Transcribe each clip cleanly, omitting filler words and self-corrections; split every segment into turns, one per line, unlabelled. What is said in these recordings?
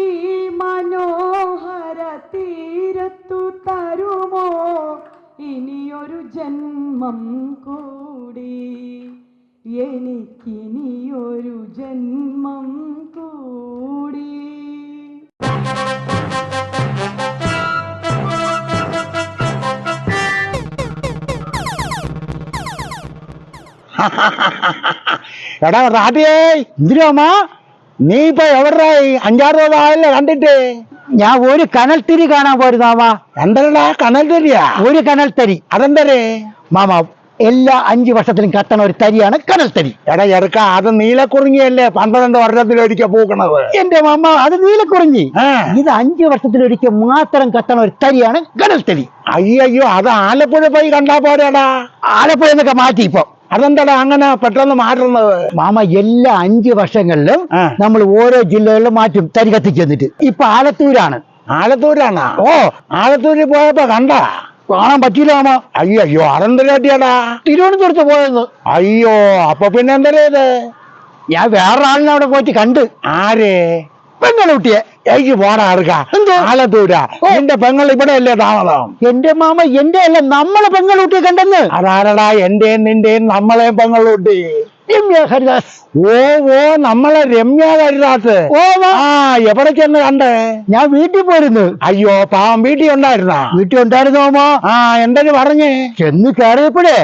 ഈ മനോഹര തീരത്തു തരുമോ ഇനിയൊരു ജന്മം കൂടി, എനിക്കിനിയൊരു ജന്മം കൂടി.
എടാ റാട്ടിയേ, എന്തിനാ നീ ഇപ്പൊ എവിടെയായി? 5-6 ദിവസമായല്ലേ കണ്ടിട്ട്.
ഞാൻ ഒരു കനൽത്തിരി കാണാൻ പോരുന്നാമാ.
എന്തരടാ കനൽത്തരിയാ?
ഒരു കനൽത്തരി.
അതെന്തരേ
മാമ, എല്ലാ 5 വർഷത്തിലും കത്തണ ഒരു തരിയാണ് കനൽത്തരി.
എടാ ചെറുക്ക, അത് നീലക്കുറിഞ്ഞിയല്ലേ 12 വർഷത്തിലൊരിക്കൽ പൂക്കണത്.
എന്റെ മാമ, അത് നീലക്കുറിഞ്ഞി. ഇത് 5 വർഷത്തിലൊരിക്കൽ മാത്രം കത്തണ ഒരു തരിയാണ് കനൽത്തരി.
അയ്യോ, അത് ആലപ്പുഴ പോയി കണ്ടാ പോരാടാ.
ആലപ്പുഴ എന്നൊക്കെ മാറ്റി ഇപ്പൊ.
അതെന്താടാ അങ്ങനെ പെട്ടെന്ന് മാറ്റുന്നത്?
മാമ, എല്ലാ 5 വർഷങ്ങളിലും നമ്മൾ ഓരോ ജില്ലകളിലും മാറ്റും തരി കത്തിച്ച് വന്നിട്ട്. ഇപ്പൊ ആലത്തൂരാണ്.
ആലത്തൂരാണോ? ഓ, ആലത്തൂരിൽ പോയപ്പോ കണ്ടാ?
കാണാൻ പറ്റിയില്ല മാമ.
അയ്യോ, അതെന്തരാട്ടിയാടാ?
തിരുവനന്തപുരത്ത് പോയെന്ന്.
അയ്യോ, അപ്പൊ പിന്നെ എന്തരേ ഇത്?
ഞാൻ വേറൊരാളിനെ അവിടെ പോയിട്ട് കണ്ട്.
ആരെ?
പെങ്ങളുട്ടിയെ.
എനിക്ക് പോടാ എടുക്ക. ആലത്തൂരാ? എന്റെ പെങ്ങൾ ഇവിടെ അല്ലേ താമസം?
എന്റെ മാമ, എന്റെ അല്ല, നമ്മളെ പെങ്ങളുട്ടിയെ കണ്ടെന്ന്.
അതാരടാ എന്റെയും നിന്റെയും നമ്മളെയും പെങ്ങളൂട്ടി?
രമ്യ ഹരിദാസ്.
ഓ, നമ്മളെ രമ്യ ഹരിദാസ്. ആ, എവിടെ ചെന്ന് കണ്ട്?
ഞാൻ വീട്ടിൽ പോയിരുന്നു.
അയ്യോ, പാവം വീട്ടിൽ ഉണ്ടായിരുന്ന?
വീട്ടിൽ ഉണ്ടായിരുന്നു മാമ.
ആ, എന്തെങ്കിലും പറഞ്ഞേ?
ചെന്ന് കയറിയപ്പോഴേ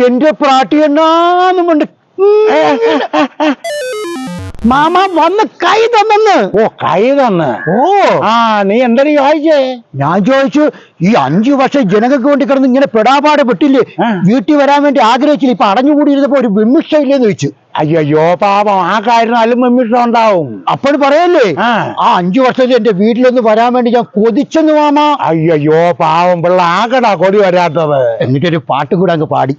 എന്റെ പ്രാട്ടി എന്നാന്നുമുണ്ട് മാമ വന്ന് കൈ തന്നെന്ന്.
ഓ, കൈ തന്ന്?
ഓ,
ആ, നീ എന്തെങ്കിലും ചോദിച്ചേ?
ഞാൻ ചോദിച്ചു, ഈ 5 വർഷം ജനങ്ങൾക്ക് വേണ്ടി കിടന്ന് ഇങ്ങനെ പെടാപാട് പെട്ടില്ലേ, വീട്ടിൽ വരാൻ വേണ്ടി ആഗ്രഹിച്ചില്ല, ഇപ്പൊ അടഞ്ഞുകൂടിയിരുന്നപ്പോ ഒരു വിമിഷയില്ലേന്ന് ചോദിച്ചു.
അയ്യോ പാപം, ആ കാര്യം നല്ല വിമിഷം ഉണ്ടാവും.
അപ്പോൾ പറയല്ലേ, ആ 5 വർഷത്തിൽ എന്റെ വീട്ടിലൊന്ന് വരാൻ വേണ്ടി ഞാൻ കൊതിച്ചെന്ന് മാമ.
അയ്യോ പാവം പിള്ള, ആകടാ കൊതി വരാത്തത്.
എന്നിട്ടൊരു പാട്ട് കൂടെ അങ്ങ് പാടി.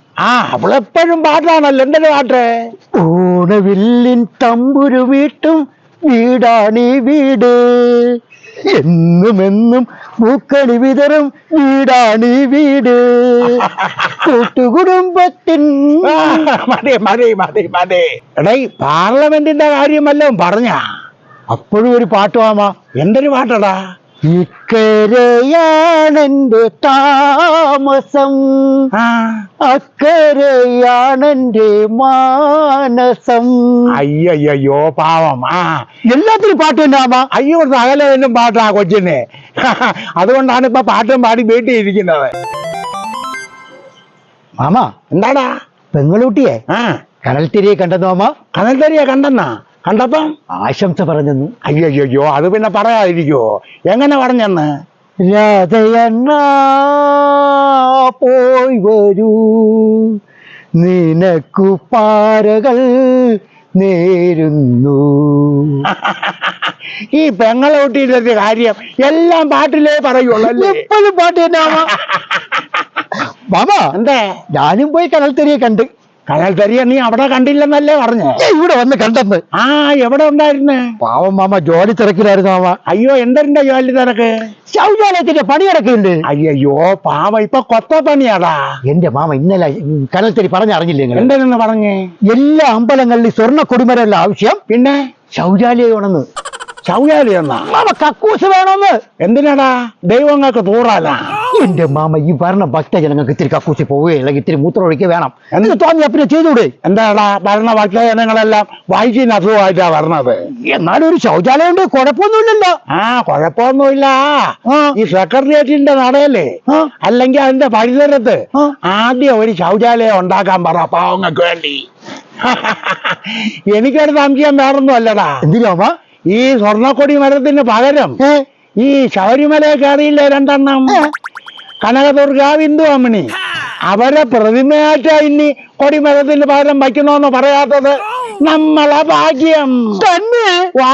അവളെപ്പോഴും പാട്ടാണല്ലോ. എന്തൊരു പാട്ട്?
ഓണവില്ലിൻ തമ്പുരു വീട്ടും വീടാണീ വീട്, എന്നുമെന്നും പൂക്കളി വിതറും വീടാണീ വീട്, കൂട്ടുകുടുംബത്തിൻ.
മതി മതി മതി മതി. എടേ, പാർലമെന്റിന്റെ കാര്യം വല്ലതും പറഞ്ഞ?
അപ്പോഴും ഒരു പാട്ട് മാമ.
എന്തൊരു പാട്ടടാ?
ഇക്കരയാണെന്റെ താമസം, അക്കരയാണെന്റെ മാനസം.
അയ്യോ പാവം.
എല്ലാത്തിനും പാട്ട് തന്നെ മാമ.
അയ്യോ, സകലതിനും പാട്ടാ കൊച്ചിനെ. അതുകൊണ്ടാണ് ഇപ്പൊ പാട്ടും പാടി വീട്ടിൽ ഇരിക്കുന്നത്.
മാമ,
എന്താടാ?
പെങ്ങളുട്ടിയെ കനൽത്തിരിയെ കണ്ടെന്ന് മാമ.
കനൽത്തരിയെ കണ്ടെന്നാ? കണ്ടപ്പം
ആശംസ പറഞ്ഞെന്ന്.
അയ്യോ, അത് പിന്നെ പറയാതിരിക്കുവോ? എങ്ങനെ പറഞ്ഞെന്ന്?
രാധയണ്ണ പോയി വരൂ, നിനക്കു പാരകൾ നേരുന്നു.
ഈ പെങ്ങളൂട്ടിയിലൊരു കാര്യം എല്ലാം പാട്ടിലേ പറയുള്ളൂ.
എപ്പോഴും പാട്ട് തന്നെ മാമ.
എന്തേ?
ഞാനും പോയി കനൽത്തരിയെ കണ്ട്.
കനൽത്തരിയെ നീ അവിടെ കണ്ടില്ലെന്നല്ലേ പറഞ്ഞേ?
ഇവിടെ വന്ന് കണ്ടെന്ന്.
എവിടെ ഉണ്ടായിരുന്നേ?
പാവം മാമ, ജോലി തിരക്കിലായിരുന്നു മാമ.
അയ്യോ, എന്തിന്റെ ജോലി തിരക്ക്?
ശൗചാലയത്തിന്റെ പണി കിടക്കുന്നുണ്ട്.
അയ്യോ പാവം, ഇപ്പൊ കൊത്ത പണിയാടാ.
എന്റെ മാമ ഇന്നലെ കനൽത്തരി പറഞ്ഞറിഞ്ഞില്ലേ?
എന്തെന്ന് പറഞ്ഞേ?
എല്ലാ അമ്പലങ്ങളിലും സ്വർണ്ണ കൊടിമരമല്ല ആവശ്യം,
പിന്നെ
ശൗചാലയമാണെന്ന്.
ശൗചാലയം
മാമ, കക്കൂസ് വേണമെന്ന്.
എന്തിനാടാ? ദൈവങ്ങൾക്ക് തൂറാനാ?
എന്റെ മാമ, ഈ ഭരണ ഭക്തജനങ്ങൾക്ക് ഇത്തിരി കക്കൂസി പോവുകയില്ലെങ്കിൽ ഇത്തിരി മൂത്രം ഒഴിക്കുക വേണം എന്ന് തോന്നി പിന്നെ ചെയ്തൂടെ?
എന്താടാ, ഭരണ ഭക്തജനങ്ങളെല്ലാം വായിച്ചിന് അസുഖമായിട്ടാ വരണത്.
എന്നാലും ഒരു ശൗചാലയം ഉണ്ട്, കുഴപ്പമൊന്നുമില്ലല്ലോ.
കുഴപ്പമൊന്നുമില്ല. ഈ സെക്രട്ടേറിയറ്റിന്റെ നടയല്ലേ, അല്ലെങ്കിൽ അതിന്റെ പരിസരത്ത് ആദ്യം ഒരു ശൗചാലയം ഉണ്ടാക്കാൻ പറ, പാവങ്ങൾക്ക് വേണ്ടി. എനിക്കൊരു സംശയം വേറൊന്നും അല്ലടാ.
എന്തിനാ?
ഈ സ്വർണ്ണക്കൊടി മരത്തിന് പകരം ഈ ശബരിമല കയറിയില്ലേ 2 എണ്ണം, കനകദുർഗ, ബിന്ദു അമ്മിണി, അവരെ പ്രതിമയായിട്ടാ ഇനി കൊടിമരത്തിന് പകരം വയ്ക്കണോന്ന് പറയാത്തത് നമ്മളെ ഭാഗ്യം തന്നെ. വാ